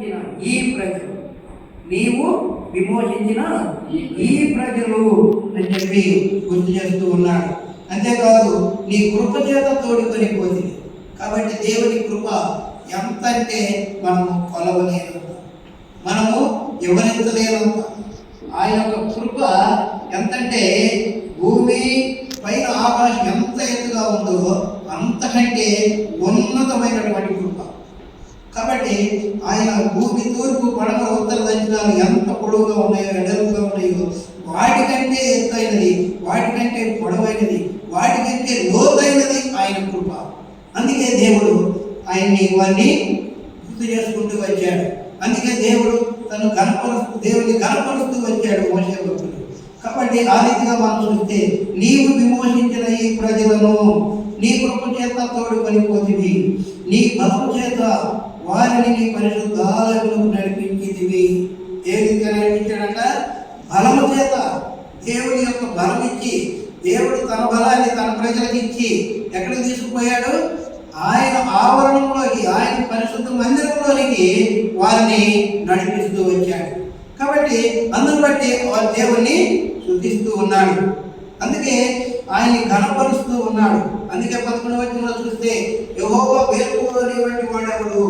విమోచించిన ఈ ప్రజలు, నీవు విమోచించిన ఈ ప్రజలు అని చెప్పి గుర్తు చేస్తూ ఉన్నాడు. అంతేకాదు, నీ కృప చేత తోడుకొని పోతుంది. కాబట్టి దేవుని కృప ఎంత అంటే మనము కొలవలేనంత, మనము వివరించలేనంత. ఆయన యొక్క కృప ఎంతంటే భూమి పైన ఆకాశం ఎంత ఎత్తుగా ఉందో అంతకంటే ఉన్నతమైనటువంటి కృప. కాబట్టి ఆయన భూమి తూర్పు పడమర ఉత్తర దక్షిణాలు ఎంత పొడవుగా ఉన్నాయో, ఎడలుగా ఉన్నాయో, వాటికంటే ఎత్తైనది, వాటికంటే పొడవైనది, వాటికంటే లోతైనది ఆయన కృప. అందుకే దేవుడు ఆయన్ని ఇవన్నీ గుర్తు చేసుకుంటూ వచ్చాడు. అందుకే దేవుడు దేవుని గణపరుస్తూ వచ్చాడు మోషే భక్తుడు. కాబట్టి ఆ రీతిగా మనం చూస్తే, నీవు విమోచించిన ఈ ప్రజలను నీ కృప చేత తోడుకొని పోతివి, నీ బలము చేత వారిని నీ పరిశుద్ధాలయములకు నడిపించితివి. ఏ రీతిగా నడిపించాడంట? బలము చేత. దేవుని యొక్క బలం ఇచ్చి, దేవుడు తన బలాన్ని తన ప్రజలకు ఇచ్చి ఎక్కడికి తీసుకుపోయాడు? ఆయన ఆవరణంలోకి, ఆయన పరిశుద్ధ మందిరంలోనికి వారిని నడిపిస్తూ వచ్చాడు. కాబట్టి అందును బట్టి వారు దేవుణ్ణి స్తుతిస్తూ ఉన్నాడు. అందుకే ఆయన్ని ఘనపరుస్తూ ఉన్నాడు. అందుకే 11వ వచనంలో చూస్తే, యెహోవా వేర్కోని వంటి వాడెవడు,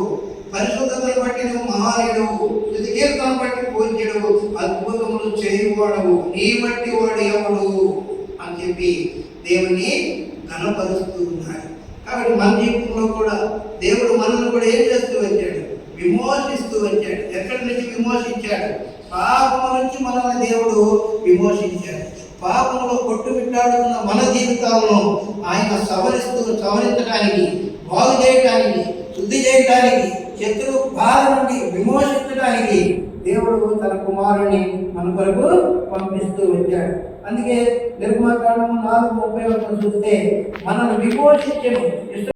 పరిశుద్ధతను బట్టి నువ్వు మహానీయుడు, స్తుతి కీర్తనను బట్టి పూజ్యుడు, అద్భుతములు చేయువాడవు, నీ బట్టి వాడు ఎవడు అని చెప్పి దేవుని ఘనపరుస్తూ ఉన్నాడు. కాబట్టి మన జీవితంలో కూడా దేవుడు మనల్ని కూడా ఏం చేస్తూ వచ్చాడు? విమోచిస్తూ వచ్చాడు. ఎక్కడి నుంచి విమోచించాడు? పాపము నుంచి మనల్ని దేవుడు విమోచించాడు. పాపంలో కొట్టుమిట్టాడుతున్న మన జీవితాలను ఆయన సవరించడానికి, బాగు చేయడానికి, శుద్ధి చేయడానికి, శత్రు బాధ నుండి విమోచించడానికి దేవుడు తన కుమారుని మన కొరకు పంపిస్తూ వచ్చాడు. అందుకే నిర్గమకాండము 4:30 చూస్తే, మనల్ని విమోచించను